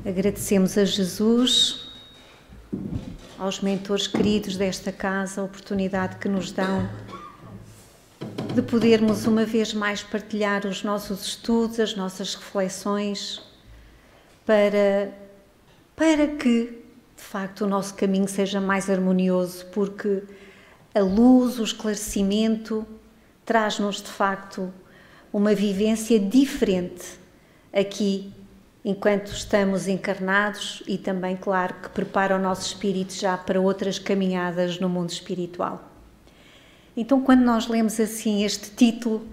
Agradecemos a Jesus, aos mentores queridos desta casa, a oportunidade que nos dão de podermos uma vez mais partilhar os nossos estudos, as nossas reflexões, para que, de facto, o nosso caminho seja mais harmonioso, porque a luz, o esclarecimento, traz-nos, de facto, uma vivência diferente aqui, enquanto estamos encarnados, e também, claro, que prepara o nosso espírito já para outras caminhadas no mundo espiritual. Então, quando nós lemos assim este título,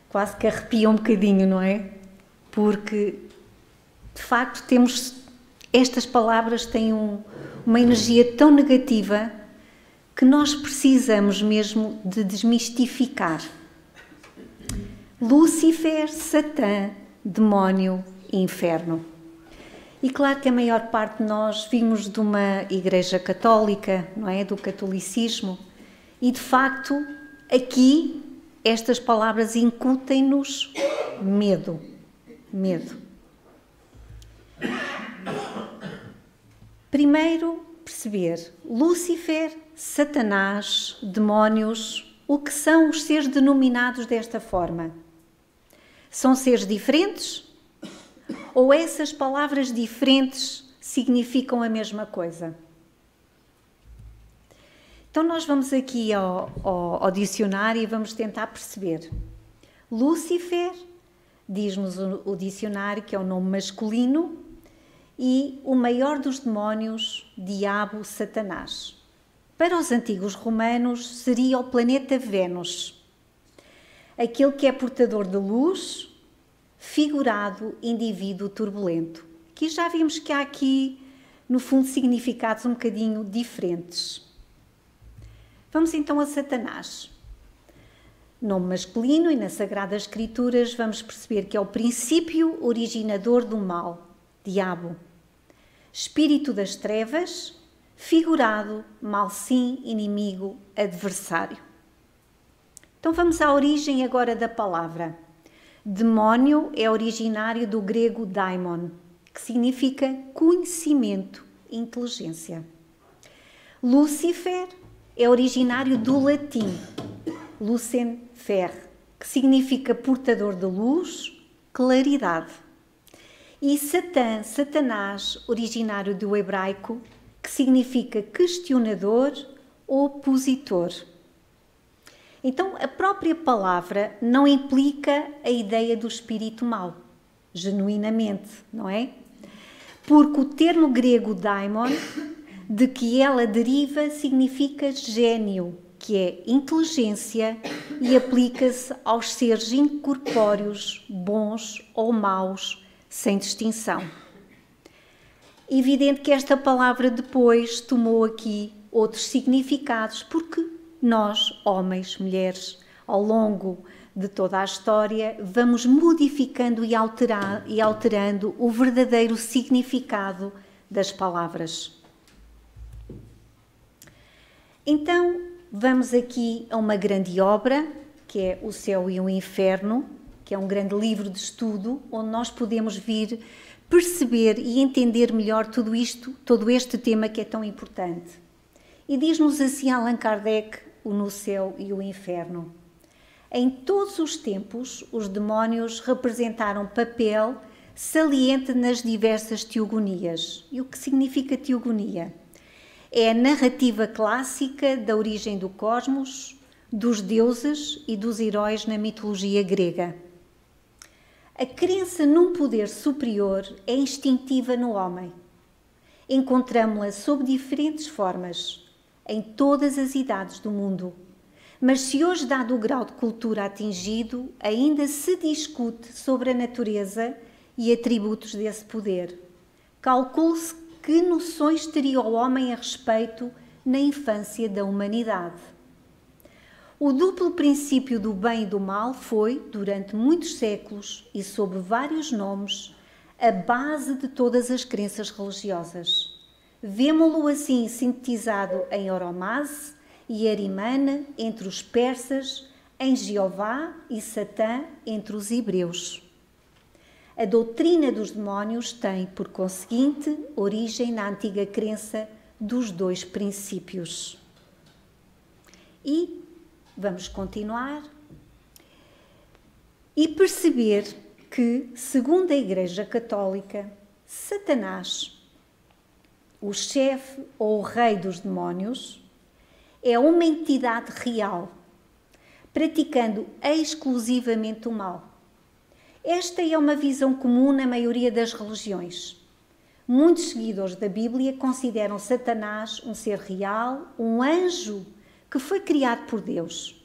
quase que arrepia um bocadinho, não é? Porque, de facto, estas palavras têm uma energia tão negativa que nós precisamos mesmo de desmistificar. Lúcifer, Satã, demónio, inferno. E claro que a maior parte de nós vimos de uma igreja católica, não é? Do catolicismo, e de facto aqui estas palavras incutem-nos medo. Primeiro, perceber Lúcifer, Satanás, demónios, o que são os seres denominados desta forma? São seres diferentes? Ou essas palavras diferentes significam a mesma coisa? Então nós vamos aqui ao dicionário e vamos tentar perceber. Lúcifer, diz-nos o dicionário que é o nome masculino, e o maior dos demónios, diabo, Satanás. Para os antigos romanos seria o planeta Vênus, aquele que é portador de luz, figurado, indivíduo turbulento. Aqui já vimos que há aqui, no fundo, significados um bocadinho diferentes. Vamos então a Satanás. Nome masculino, e nas Sagradas Escrituras vamos perceber que é o princípio originador do mal, diabo. Espírito das trevas, figurado, mal sim, inimigo, adversário. Então vamos à origem agora da palavra. Demónio é originário do grego daimon, que significa conhecimento, inteligência. Lúcifer é originário do latim, lucem fer, que significa portador de luz, claridade. E Satã, Satanás, originário do hebraico, que significa questionador, opositor. Então, a própria palavra não implica a ideia do espírito mau, genuinamente, não é? Porque o termo grego daimon, de que ela deriva, significa gênio, que é inteligência, e aplica-se aos seres incorpóreos, bons ou maus, sem distinção. Evidente que esta palavra depois tomou aqui outros significados, porque nós, homens, mulheres, ao longo de toda a história, vamos modificando e alterando o verdadeiro significado das palavras. Então, vamos aqui a uma grande obra, que é O Céu e o Inferno, que é um grande livro de estudo, onde nós podemos vir perceber e entender melhor tudo isto, todo este tema que é tão importante. E diz-nos assim Allan Kardec, o No Céu e o Inferno. Em todos os tempos, os demónios representaram papel saliente nas diversas teogonias. E o que significa teogonia? É a narrativa clássica da origem do cosmos, dos deuses e dos heróis na mitologia grega. A crença num poder superior é instintiva no homem. Encontramos-la sob diferentes formas, em todas as idades do mundo. Mas se hoje, dado o grau de cultura atingido, ainda se discute sobre a natureza e atributos desse poder, calcule-se que noções teria o homem a respeito na infância da humanidade. O duplo princípio do bem e do mal foi, durante muitos séculos e sob vários nomes, a base de todas as crenças religiosas. Vemo-lo assim sintetizado em Oromase e Arimane entre os persas, em Jeová e Satã entre os hebreus. A doutrina dos demónios tem, por conseguinte, origem na antiga crença dos dois princípios. E vamos continuar e perceber que, segundo a Igreja Católica, Satanás, o chefe ou o rei dos demónios, é uma entidade real, praticando exclusivamente o mal. Esta é uma visão comum na maioria das religiões. Muitos seguidores da Bíblia consideram Satanás um ser real, um anjo que foi criado por Deus.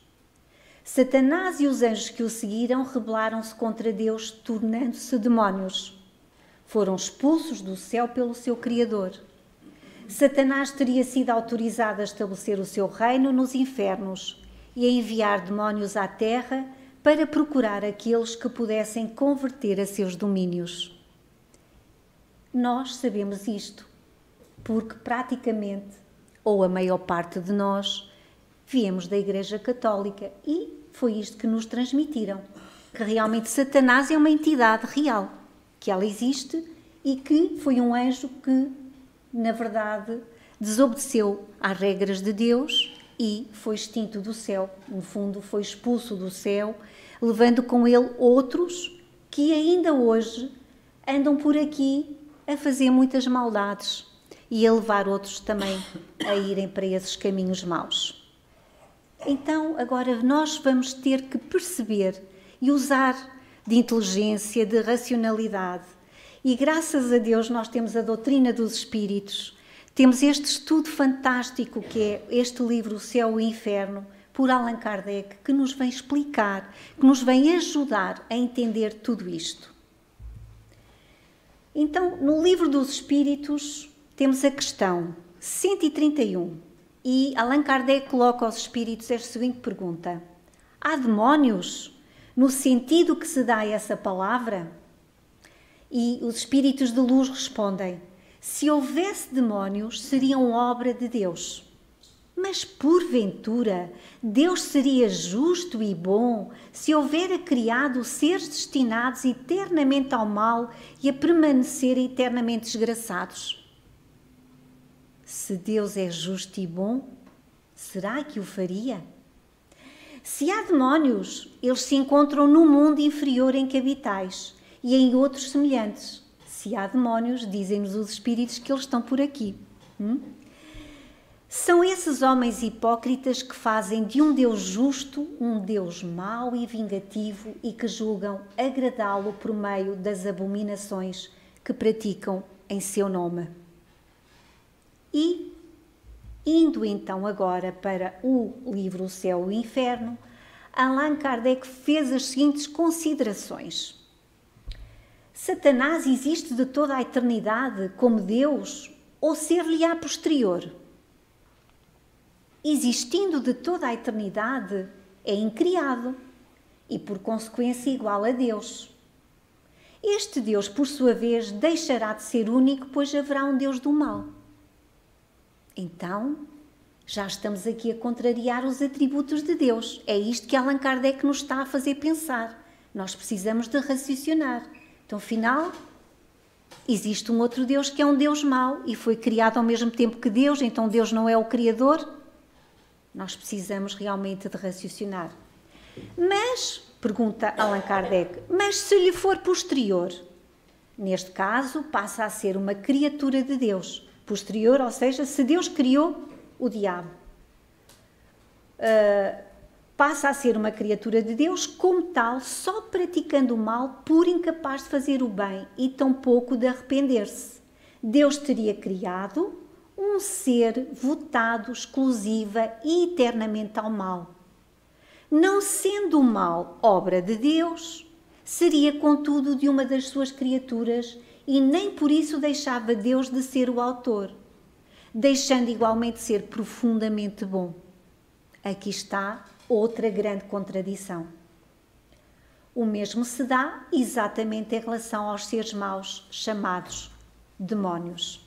Satanás e os anjos que o seguiram rebelaram-se contra Deus, tornando-se demónios. Foram expulsos do céu pelo seu Criador. Satanás teria sido autorizado a estabelecer o seu reino nos infernos e a enviar demónios à terra para procurar aqueles que pudessem converter a seus domínios. Nós sabemos isto, porque praticamente, ou a maior parte de nós, viemos da Igreja Católica e foi isto que nos transmitiram, que realmente Satanás é uma entidade real, que ela existe e que foi um anjo que, na verdade, desobedeceu às regras de Deus e foi extinto do céu. No fundo, foi expulso do céu, levando com ele outros que ainda hoje andam por aqui a fazer muitas maldades e a levar outros também a irem para esses caminhos maus. Então, agora nós vamos ter que perceber e usar de inteligência, de racionalidade. E graças a Deus nós temos a doutrina dos Espíritos, temos este estudo fantástico que é este livro O Céu e o Inferno, por Allan Kardec, que nos vem explicar, que nos vem ajudar a entender tudo isto. Então, no livro dos Espíritos, temos a questão 131 e Allan Kardec coloca aos Espíritos esta seguinte pergunta: há demónios no sentido que se dá a essa palavra? E os Espíritos de Luz respondem: se houvesse demónios, seriam obra de Deus. Mas, porventura, Deus seria justo e bom se houvera criado seres destinados eternamente ao mal e a permanecerem eternamente desgraçados? Se Deus é justo e bom, será que o faria? Se há demónios, eles se encontram no mundo inferior em que habitais e em outros semelhantes. Se há demónios, dizem-nos os Espíritos que eles estão por aqui. São esses homens hipócritas que fazem de um Deus justo um Deus mau e vingativo e que julgam agradá-lo por meio das abominações que praticam em seu nome. E, indo então agora para o livro O Céu e o Inferno, Allan Kardec fez as seguintes considerações. Satanás existe de toda a eternidade como Deus ou ser-lhe-á posterior? Existindo de toda a eternidade, é incriado e, por consequência, igual a Deus. Este Deus, por sua vez, deixará de ser único, pois haverá um Deus do mal. Então, já estamos aqui a contrariar os atributos de Deus. É isto que Allan Kardec nos está a fazer pensar. Nós precisamos de raciocinar. Então, afinal, existe um outro Deus que é um Deus mau e foi criado ao mesmo tempo que Deus, então Deus não é o Criador? Nós precisamos realmente de raciocinar. Mas, pergunta Allan Kardec, mas se lhe for posterior? Neste caso, passa a ser uma criatura de Deus. Posterior, ou seja, se Deus criou o diabo, passa a ser uma criatura de Deus como tal, só praticando o mal por incapaz de fazer o bem e tampouco de arrepender-se. Deus teria criado um ser votado exclusiva e eternamente ao mal. Não sendo o mal obra de Deus, seria contudo de uma das suas criaturas e nem por isso deixava Deus de ser o autor, deixando igualmente ser profundamente bom. Aqui está outra grande contradição. O mesmo se dá exatamente em relação aos seres maus chamados demónios.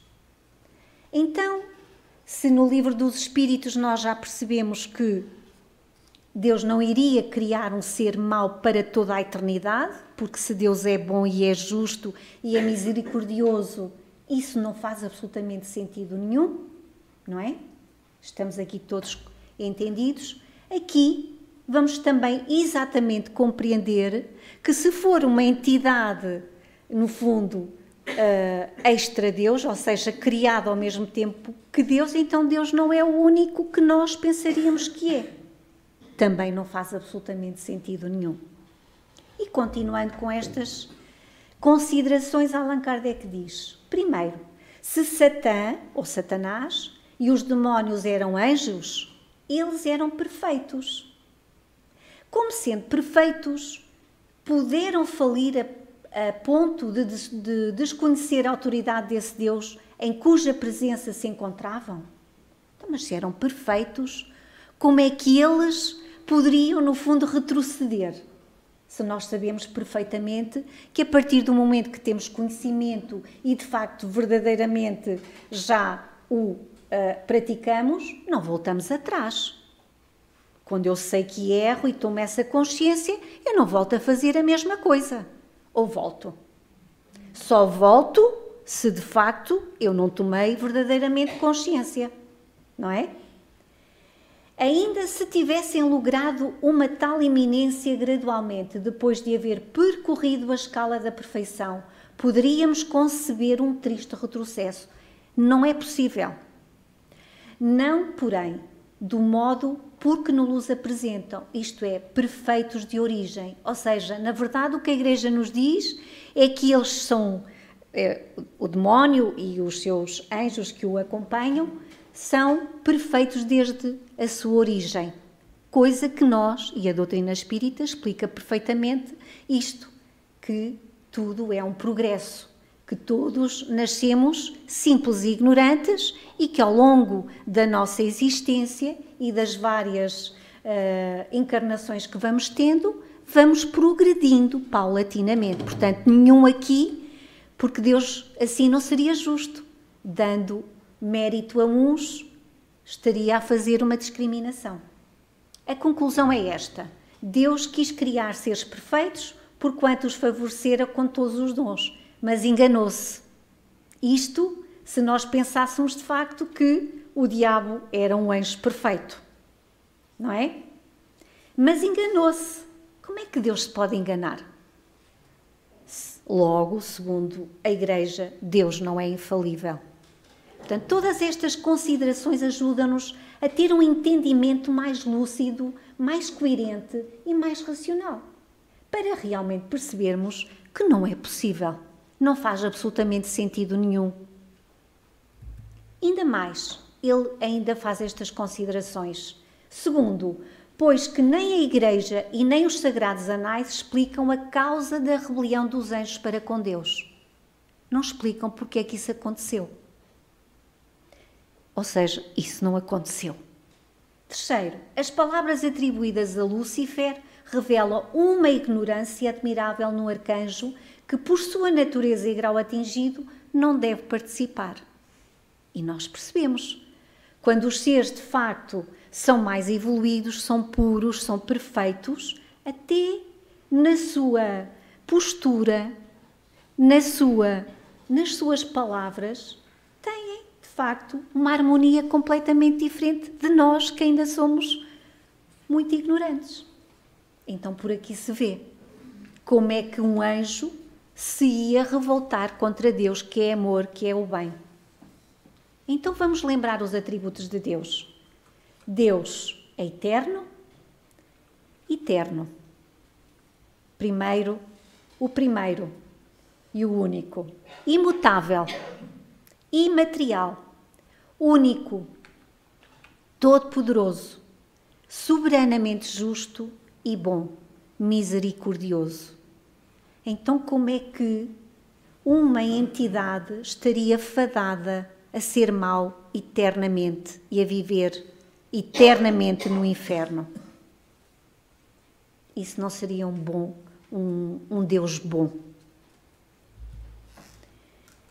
Então, se no livro dos Espíritos nós já percebemos que Deus não iria criar um ser mau para toda a eternidade, porque se Deus é bom e é justo e é misericordioso, isso não faz absolutamente sentido nenhum, não é? Estamos aqui todos entendidos. Aqui vamos também exatamente compreender que se for uma entidade, no fundo, extra-Deus, ou seja, criada ao mesmo tempo que Deus, então Deus não é o único que nós pensaríamos que é. Também não faz absolutamente sentido nenhum. E continuando com estas considerações, Allan Kardec diz: primeiro, se Satã, ou Satanás, e os demónios eram anjos, eles eram perfeitos. Como sendo perfeitos, puderam falir a ponto de desconhecer a autoridade desse Deus em cuja presença se encontravam? Então, mas se eram perfeitos, como é que eles poderiam, no fundo, retroceder? Se nós sabemos perfeitamente que a partir do momento que temos conhecimento e, de facto, verdadeiramente já o praticamos, não voltamos atrás. Quando eu sei que erro e tomo essa consciência, eu não volto a fazer a mesma coisa. Ou volto? Só volto se, de facto, eu não tomei verdadeiramente consciência, não é? Ainda se tivessem logrado uma tal iminência gradualmente, depois de haver percorrido a escala da perfeição, poderíamos conceber um triste retrocesso. Não é possível. Não, porém, do modo por que nos apresentam, isto é, perfeitos de origem. Ou seja, na verdade o que a Igreja nos diz é que eles são, o demónio e os seus anjos que o acompanham, são perfeitos desde a sua origem. Coisa que nós, e a doutrina espírita explica perfeitamente isto, que tudo é um progresso, que todos nascemos simples e ignorantes e que ao longo da nossa existência e das várias encarnações que vamos tendo, vamos progredindo paulatinamente. Portanto, nenhum aqui, porque Deus assim não seria justo, dando mérito a uns, estaria a fazer uma discriminação. A conclusão é esta: Deus quis criar seres perfeitos porquanto os favorecera com todos os dons, mas enganou-se. Isto, se nós pensássemos de facto que o diabo era um anjo perfeito, não é? Mas enganou-se. Como é que Deus se pode enganar? Logo, segundo a Igreja, Deus não é infalível. Portanto, todas estas considerações ajudam-nos a ter um entendimento mais lúcido, mais coerente e mais racional, para realmente percebermos que não é possível, não faz absolutamente sentido nenhum. Ainda mais, ele ainda faz estas considerações. Segundo, pois que nem a Igreja e nem os sagrados anais explicam a causa da rebelião dos anjos para com Deus. Não explicam porque é que isso aconteceu. Ou seja, isso não aconteceu. Terceiro, as palavras atribuídas a Lúcifer revelam uma ignorância admirável no arcanjo que, por sua natureza e grau atingido, não deve participar. E nós percebemos. Quando os seres, de facto, são mais evoluídos, são puros, são perfeitos, até na sua postura, nas suas palavras, têm, de facto, uma harmonia completamente diferente de nós, que ainda somos muito ignorantes. Então, por aqui se vê como é que um anjo se ia revoltar contra Deus, que é amor, que é o bem. Então, vamos lembrar os atributos de Deus. Deus é eterno, eterno. O primeiro e o único. Imutável, imaterial, único, todo-poderoso, soberanamente justo e bom, misericordioso. Então, como é que uma entidade estaria fadada a ser mau eternamente e a viver eternamente no inferno? Isso não seria um Deus bom.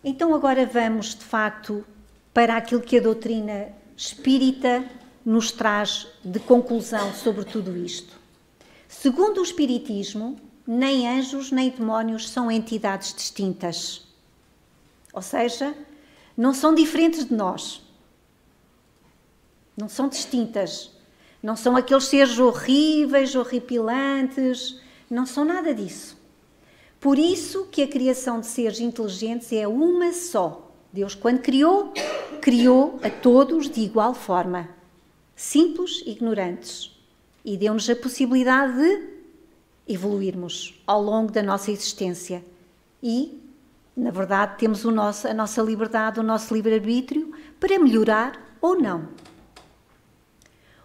Então agora vamos, de facto, para aquilo que a doutrina espírita nos traz de conclusão sobre tudo isto? Segundo o Espiritismo, nem anjos nem demónios são entidades distintas. Ou seja, não são diferentes de nós. Não são distintas. Não são aqueles seres horríveis, horripilantes. Não são nada disso. Por isso que a criação de seres inteligentes é uma só. Deus, quando criou, criou a todos de igual forma. Simples, ignorantes. E deu-nos a possibilidade de evoluirmos ao longo da nossa existência. E, na verdade, temos a nossa liberdade, o nosso livre-arbítrio para melhorar ou não.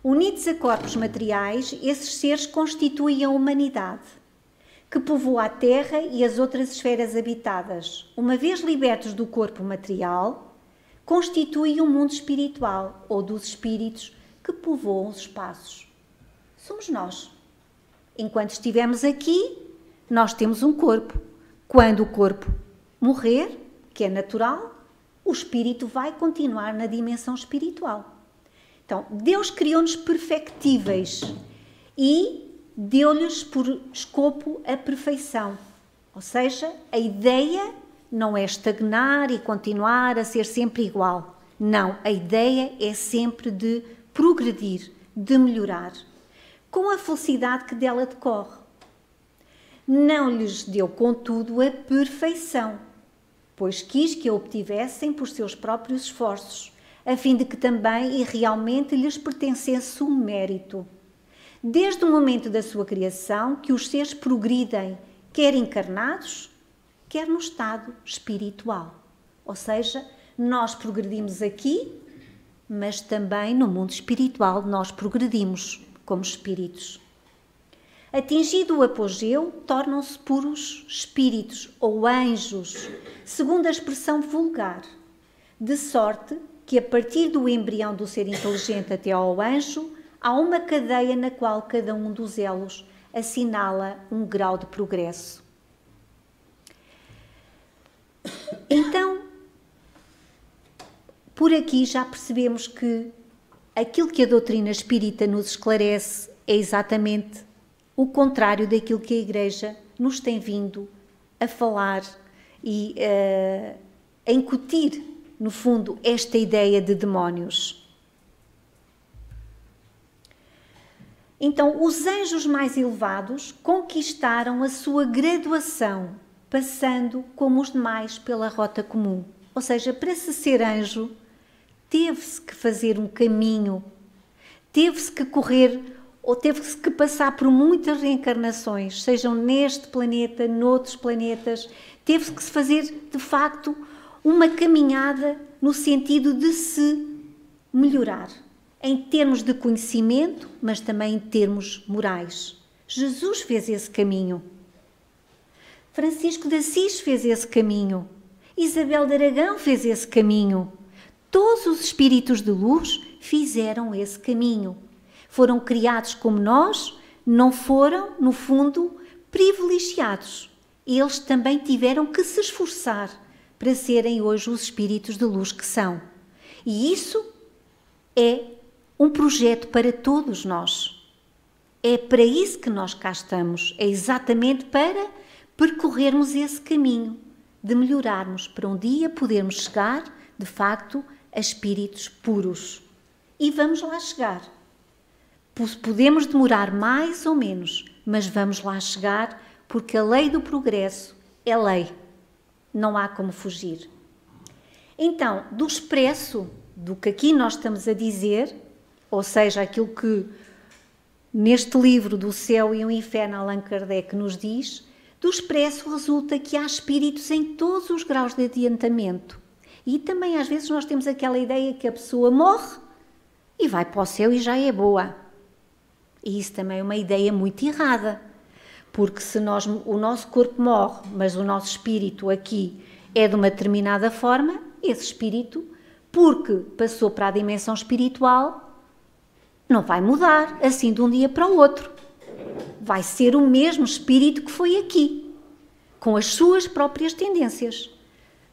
Unidos a corpos materiais, esses seres constituem a humanidade, que povoa a Terra e as outras esferas habitadas. Uma vez libertos do corpo material, constituem um mundo espiritual, ou dos espíritos que povoam os espaços. Somos nós. Enquanto estivermos aqui, nós temos um corpo. Quando o corpo morrer, que é natural, o espírito vai continuar na dimensão espiritual. Então, Deus criou-nos perfectíveis e deu-lhes por escopo a perfeição. Ou seja, a ideia não é estagnar e continuar a ser sempre igual. Não, a ideia é sempre de progredir, de melhorar, com a felicidade que dela decorre. Não lhes deu, contudo, a perfeição, pois quis que a obtivessem por seus próprios esforços, a fim de que também e realmente lhes pertencesse o mérito. Desde o momento da sua criação, que os seres progridem, quer encarnados, quer no estado espiritual. Ou seja, nós progredimos aqui, mas também no mundo espiritual nós progredimos como espíritos. Atingido o apogeu, tornam-se puros espíritos ou anjos, segundo a expressão vulgar, de sorte que a partir do embrião do ser inteligente até ao anjo, há uma cadeia na qual cada um dos elos assinala um grau de progresso. Então, por aqui já percebemos que aquilo que a doutrina espírita nos esclarece é exatamente o contrário daquilo que a Igreja nos tem vindo a falar e a incutir, no fundo, esta ideia de demónios. Então, os anjos mais elevados conquistaram a sua graduação, passando, como os demais, pela rota comum. Ou seja, para se ser anjo, teve-se que fazer um caminho, teve-se que correr ou teve-se que passar por muitas reencarnações, sejam neste planeta, noutros planetas, teve-se que se fazer, de facto, uma caminhada no sentido de se melhorar, em termos de conhecimento, mas também em termos morais. Jesus fez esse caminho. Francisco de Assis fez esse caminho. Isabel de Aragão fez esse caminho. Todos os espíritos de luz fizeram esse caminho. Foram criados como nós, não foram, no fundo, privilegiados. Eles também tiveram que se esforçar para serem hoje os espíritos de luz que são. E isso é um projeto para todos nós. É para isso que nós cá estamos. É exatamente para percorrermos esse caminho, de melhorarmos, para um dia podermos chegar, de facto, a espíritos puros. E vamos lá chegar. Podemos demorar mais ou menos, mas vamos lá chegar, porque a lei do progresso é lei. Não há como fugir. Então, do expresso do que aqui nós estamos a dizer, ou seja, aquilo que neste livro do Céu e o Inferno Allan Kardec nos diz, do expresso resulta que há espíritos em todos os graus de adiantamento. E também às vezes nós temos aquela ideia que a pessoa morre e vai para o céu e já é boa. E isso também é uma ideia muito errada, porque se o nosso corpo morre, mas o nosso espírito aqui é de uma determinada forma, esse espírito, porque passou para a dimensão espiritual, não vai mudar assim de um dia para o outro. Vai ser o mesmo espírito que foi aqui, com as suas próprias tendências.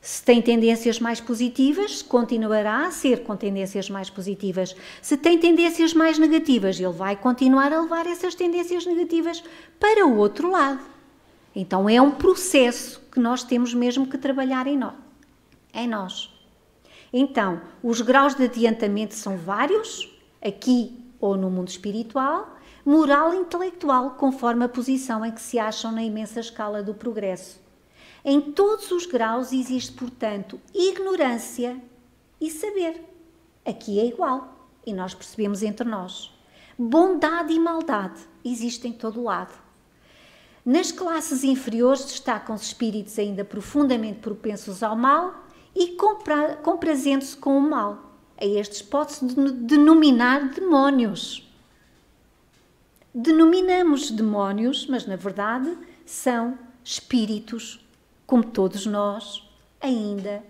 Se tem tendências mais positivas, continuará a ser com tendências mais positivas. Se tem tendências mais negativas, ele vai continuar a levar essas tendências negativas para o outro lado. Então é um processo que nós temos mesmo que trabalhar em nós. Então, os graus de adiantamento são vários, aqui ou no mundo espiritual, moral e intelectual, conforme a posição em que se acham na imensa escala do progresso. Em todos os graus existe, portanto, ignorância e saber. Aqui é igual, e nós percebemos entre nós. Bondade e maldade existem em todo o lado. Nas classes inferiores destacam-se espíritos ainda profundamente propensos ao mal e comprazendo-se com o mal. A estes pode-se denominar demónios. Denominamos demónios, mas na verdade são espíritos, como todos nós, ainda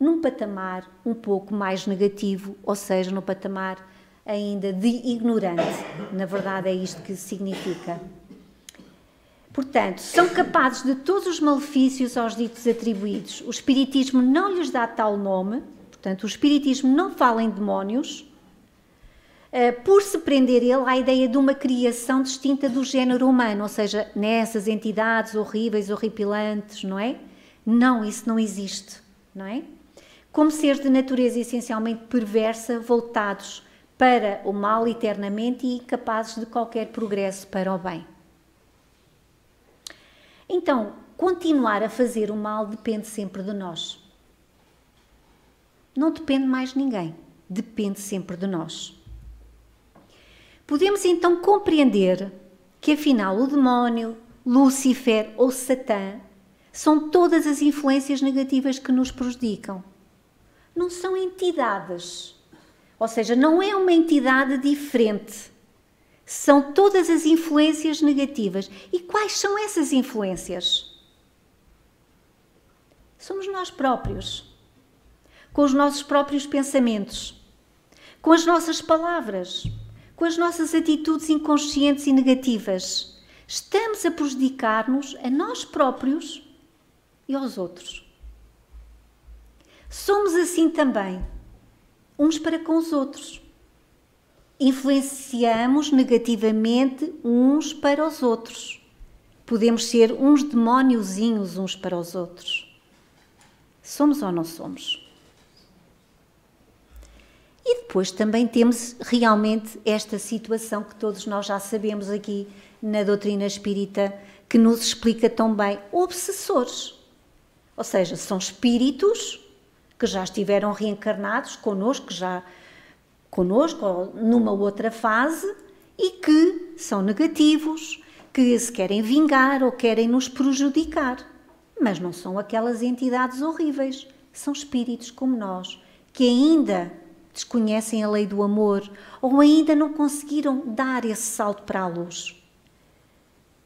num patamar um pouco mais negativo, ou seja, no patamar ainda de ignorante. Na verdade é isto que significa. Portanto, são capazes de todos os malefícios aos ditos atribuídos. O Espiritismo não lhes dá tal nome, portanto, o Espiritismo não fala em demónios, por se prender ele à ideia de uma criação distinta do género humano, ou seja, nessas entidades horríveis, horripilantes, não é? Não, isso não existe, não é? Como seres de natureza essencialmente perversa, voltados para o mal eternamente e incapazes de qualquer progresso para o bem. Então, continuar a fazer o mal depende sempre de nós. Não depende mais de ninguém, depende sempre de nós. Podemos então compreender que afinal o demónio, Lúcifer ou Satã são todas as influências negativas que nos prejudicam. Não são entidades, ou seja, não é uma entidade diferente. São todas as influências negativas. E quais são essas influências? Somos nós próprios, com os nossos próprios pensamentos, com as nossas palavras, com as nossas atitudes inconscientes e negativas. Estamos a prejudicar-nos a nós próprios e aos outros. Somos assim também, uns para com os outros. Influenciamos negativamente uns para os outros. Podemos ser uns demóniozinhos uns para os outros. Somos ou não somos? E depois também temos realmente esta situação que todos nós já sabemos aqui na doutrina espírita, que nos explica tão bem, obsessores. Ou seja, são espíritos que já estiveram reencarnados connosco ou numa outra fase e que são negativos, que se querem vingar ou querem nos prejudicar. Mas não são aquelas entidades horríveis, são espíritos como nós, que ainda desconhecem a lei do amor ou ainda não conseguiram dar esse salto para a luz.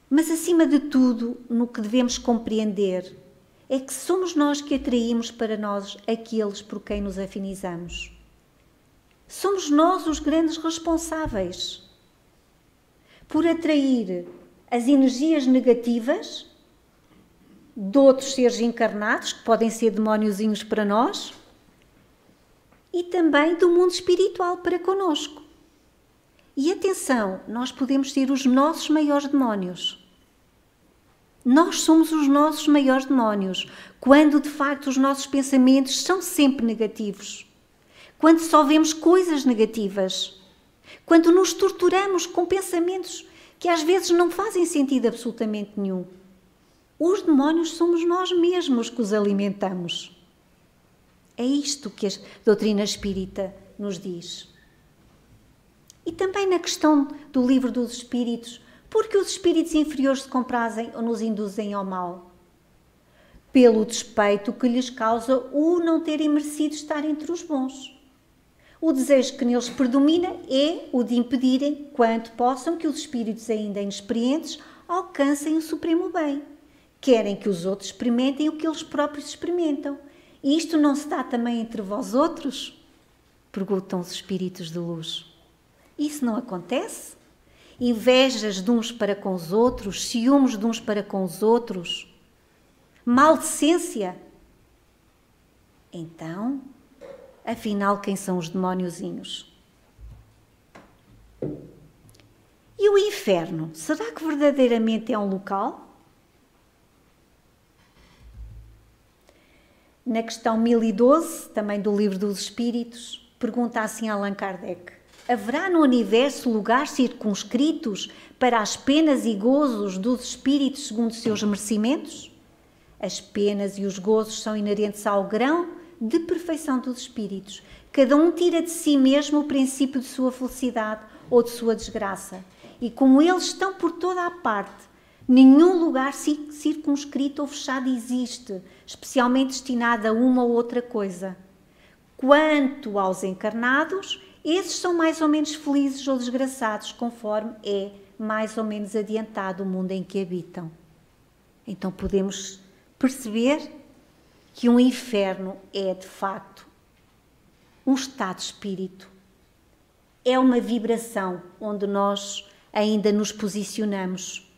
Mas, acima de tudo, no que devemos compreender é que somos nós que atraímos para nós aqueles por quem nos afinizamos. Somos nós os grandes responsáveis por atrair as energias negativas de outros seres encarnados, que podem ser demóniozinhos para nós, e também do mundo espiritual para connosco. E atenção, nós podemos ser os nossos maiores demónios. Nós somos os nossos maiores demónios, quando de facto os nossos pensamentos são sempre negativos. Quando só vemos coisas negativas. Quando nos torturamos com pensamentos que às vezes não fazem sentido absolutamente nenhum. Os demónios somos nós mesmos que os alimentamos. É isto que a doutrina espírita nos diz. E também na questão do livro dos espíritos, porque os espíritos inferiores se comprazem ou nos induzem ao mal? Pelo despeito que lhes causa o não terem merecido estar entre os bons. O desejo que neles predomina é o de impedirem, quanto possam, que os espíritos ainda inexperientes alcancem o supremo bem. Querem que os outros experimentem o que eles próprios experimentam. E isto não se dá também entre vós outros? Perguntam os espíritos de luz. Isso não acontece? Invejas de uns para com os outros, ciúmes de uns para com os outros, maldecência. Então, afinal, quem são os demóniozinhos? E o inferno? Será que verdadeiramente é um local? Na questão 1012, também do Livro dos Espíritos, pergunta assim Allan Kardec: haverá no universo lugares circunscritos para as penas e gozos dos espíritos segundo os seus merecimentos? As penas e os gozos são inerentes ao grão de perfeição dos espíritos. Cada um tira de si mesmo o princípio de sua felicidade ou de sua desgraça. E como eles estão por toda a parte, nenhum lugar circunscrito ou fechado existe, especialmente destinado a uma ou outra coisa. Quanto aos encarnados, esses são mais ou menos felizes ou desgraçados, conforme é mais ou menos adiantado o mundo em que habitam. Então podemos perceber que um inferno é, de facto, um estado de espírito. É uma vibração onde nós ainda nos posicionamos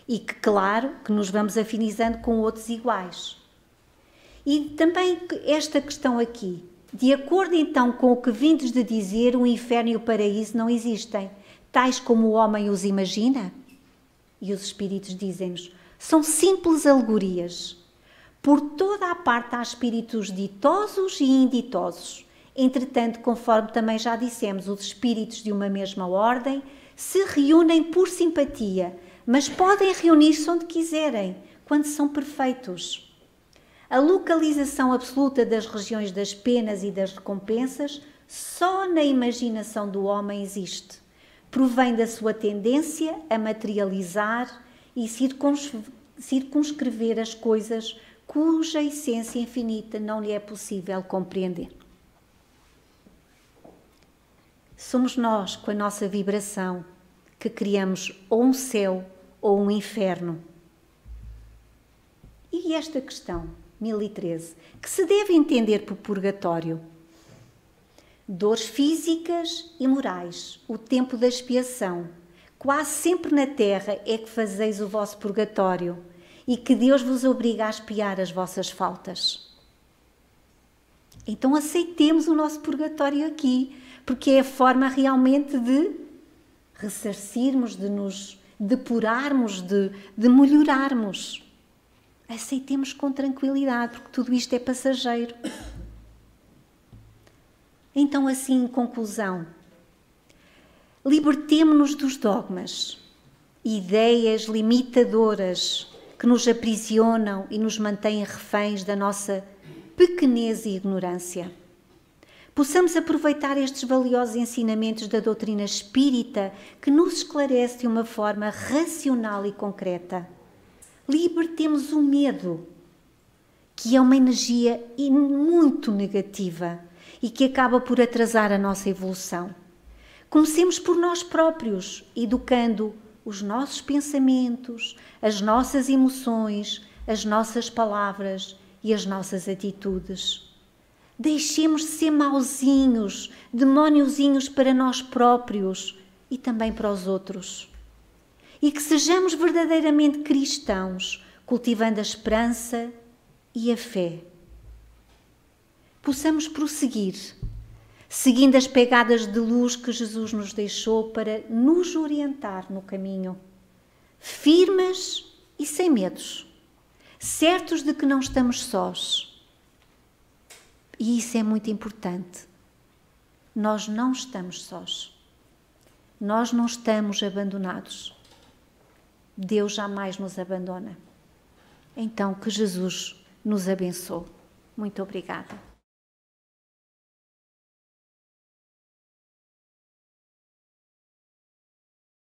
e que, claro, que nos vamos afinizando com outros iguais. E também esta questão aqui, de acordo então com o que vindes de dizer, o inferno e o paraíso não existem, tais como o homem os imagina? E os espíritos dizem-nos, são simples alegorias. Por toda a parte há espíritos ditosos e inditosos. Entretanto, conforme também já dissemos, os espíritos de uma mesma ordem se reúnem por simpatia, mas podem reunir-se onde quiserem, quando são perfeitos. A localização absoluta das regiões das penas e das recompensas só na imaginação do homem existe. Provém da sua tendência a materializar e circunscrever as coisas cuja essência infinita não lhe é possível compreender. Somos nós, com a nossa vibração, que criamos ou um céu ou um inferno. E esta questão, 1013, que se deve entender por purgatório? Dores físicas e morais, o tempo da expiação. Quase sempre na terra é que fazeis o vosso purgatório e que Deus vos obriga a expiar as vossas faltas. Então aceitemos o nosso purgatório aqui, porque é a forma realmente de ressarcirmos, de nos depurarmos, de melhorarmos. Aceitemos com tranquilidade, porque tudo isto é passageiro. Então, assim, em conclusão, libertemo-nos dos dogmas, ideias limitadoras que nos aprisionam e nos mantêm reféns da nossa pequenez e ignorância. Possamos aproveitar estes valiosos ensinamentos da doutrina espírita que nos esclarece de uma forma racional e concreta. Libertemos o medo, que é uma energia muito negativa e que acaba por atrasar a nossa evolução. Comecemos por nós próprios, educando os nossos pensamentos, as nossas emoções, as nossas palavras e as nossas atitudes. Deixemos de ser mauzinhos, demóniozinhos para nós próprios e também para os outros. E que sejamos verdadeiramente cristãos, cultivando a esperança e a fé. Possamos prosseguir, seguindo as pegadas de luz que Jesus nos deixou para nos orientar no caminho, firmes e sem medos, certos de que não estamos sós. E isso é muito importante. Nós não estamos sós. Nós não estamos abandonados. Deus jamais nos abandona. Então, que Jesus nos abençoe. Muito obrigada.